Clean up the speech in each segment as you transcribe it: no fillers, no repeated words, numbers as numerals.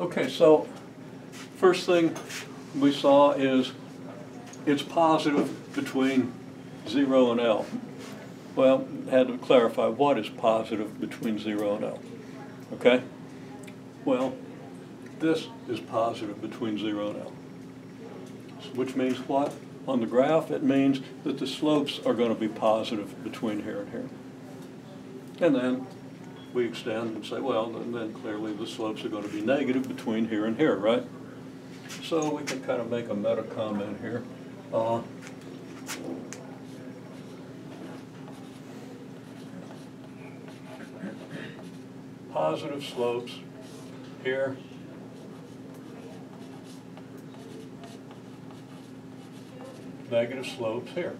Okay, so first thing we saw is it's positive between 0 and L. Well, had to clarify what is positive between 0 and L. Okay? Well, this is positive between 0 and L. Which means what? On the graph, it means that the slopes are going to be positive between here and here. And then we extend and say, well, then clearly the slopes are going to be negative between here and here, right? So we can kind of make a meta comment here. Positive slopes here. Negative slopes here.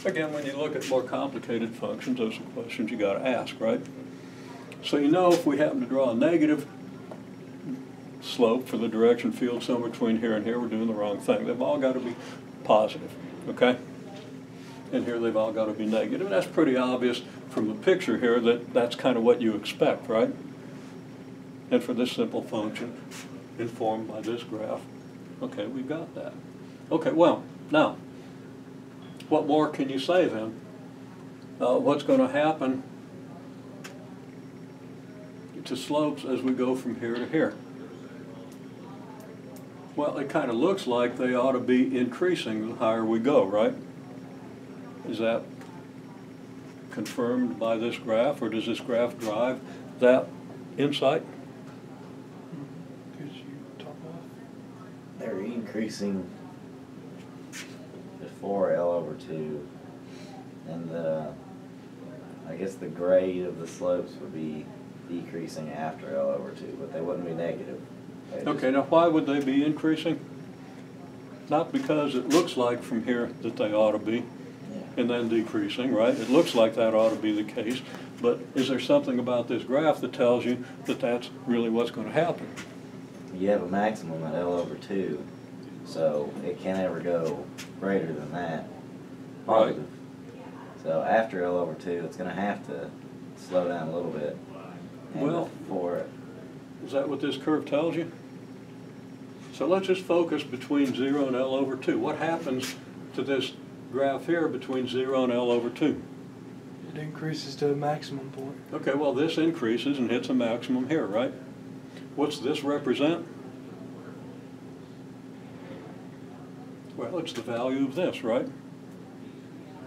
Again, when you look at more complicated functions, those are questions you got to ask, right? So you know if we happen to draw a negative slope for the direction field somewhere between here and here, we're doing the wrong thing. They've all got to be positive, okay? And here they've all got to be negative. And that's pretty obvious from the picture here that that's kind of what you expect, right? And for this simple function, informed by this graph, okay, we've got that. Okay, well, now, what more can you say then? What's going to happen to slopes as we go from here to here? Well, it kind of looks like they ought to be increasing the higher we go, right? Is that confirmed by this graph, or does this graph drive that insight? Could you talk about? They're increasing before L over 2, and I guess the grade of the slopes would be decreasing after L over 2, but they wouldn't be negative. Okay, now why would they be increasing? Not because it looks like from here that they ought to be, and then decreasing, right? It looks like that ought to be the case, but is there something about this graph that tells you that that's really what's going to happen? You have a maximum at L over 2, so it can't ever go greater than that. Right. So after L over 2, it's going to have to slow down a little bit. And Well, before it. Is that what this curve tells you? So let's just focus between 0 and L over 2. What happens to this graph here between 0 and L over 2? It increases to a maximum point. Okay, well this increases and hits a maximum here, right? What's this represent? Well, it's the value of this, right?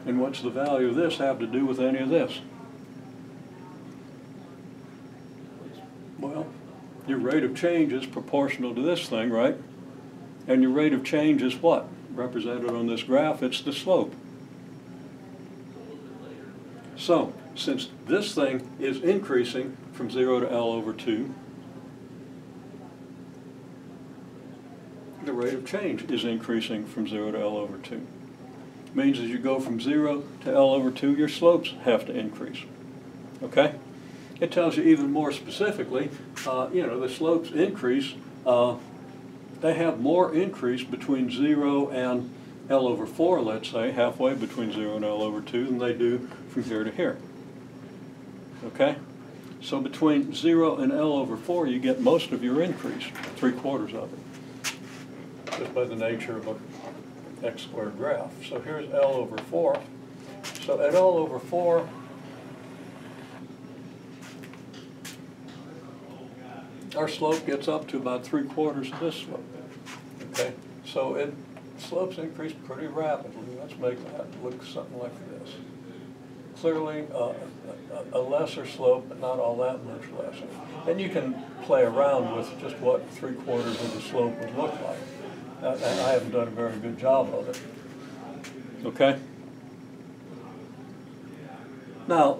And what's the value of this have to do with any of this? Well, your rate of change is proportional to this thing, right? And your rate of change is what? Represented on this graph, it's the slope. So, since this thing is increasing from 0 to L over 2, the rate of change is increasing from 0 to L over 2. Means as you go from 0 to L over 2, your slopes have to increase. Okay? It tells you even more specifically, the slopes increase, they have more increase between 0 and L over 4, let's say, halfway between 0 and L over 2 than they do from here to here. Okay? So between 0 and L over 4, you get most of your increase, 3/4 of it, just by the nature of an x squared graph. So here's L over 4. So at L over 4, our slope gets up to about 3/4 of this slope. Okay, so it slopes increase pretty rapidly. Let's make that look something like this. Clearly, a lesser slope, but not all that much less. And you can play around with just what 3/4 of the slope would look like. I haven't done a very good job of it. Okay. Now,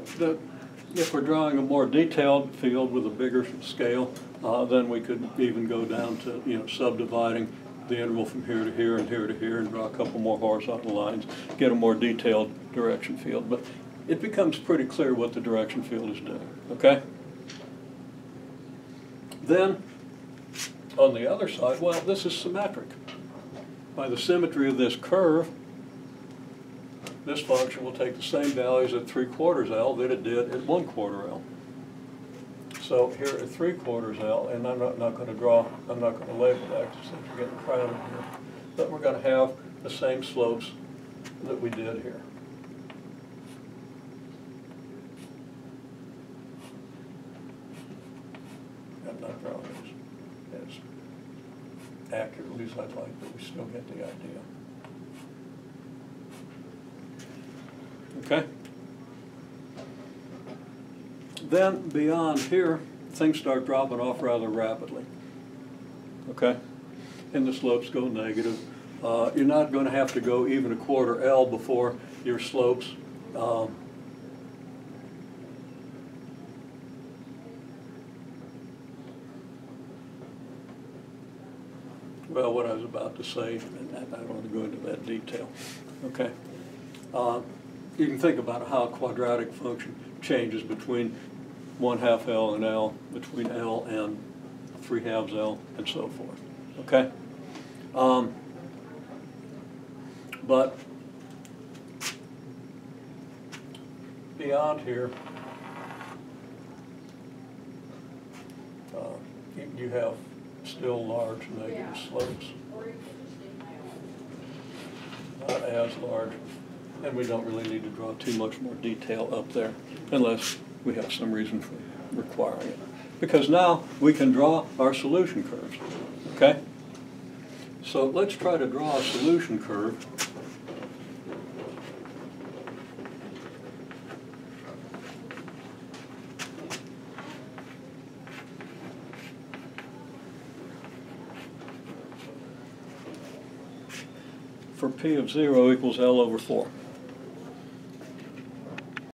if we're drawing a more detailed field with a bigger scale, then we could even go down to subdividing the interval from here to here and here to here and draw a couple more horizontal lines, get a more detailed direction field. But it becomes pretty clear what the direction field is doing, okay? Then, on the other side, well, this is symmetric. By the symmetry of this curve, this function will take the same values at 3/4 L that it did at 1/4 L. So here at 3/4 L, and I'm not going to draw, I'm not going to label that because we're getting crowded here. But we're going to have the same slopes that we did here. I'm not drawing these as accurately as I'd like, but we still get the idea. Okay? Then beyond here, things start dropping off rather rapidly. Okay? And the slopes go negative. You're not going to have to go even a 1/4 L before your slopes well, what I was about to say, and I don't want to go into that detail. Okay? You can think about how a quadratic function changes between 1/2 L and L, between L and 3/2 L, and so forth. Okay? But beyond here, you have still large negative slopes. Not as large, and we don't really need to draw too much more detail up there unless we have some reason for requiring it. Because now we can draw our solution curves, okay? So let's try to draw a solution curve. For P of 0 equals L over 4.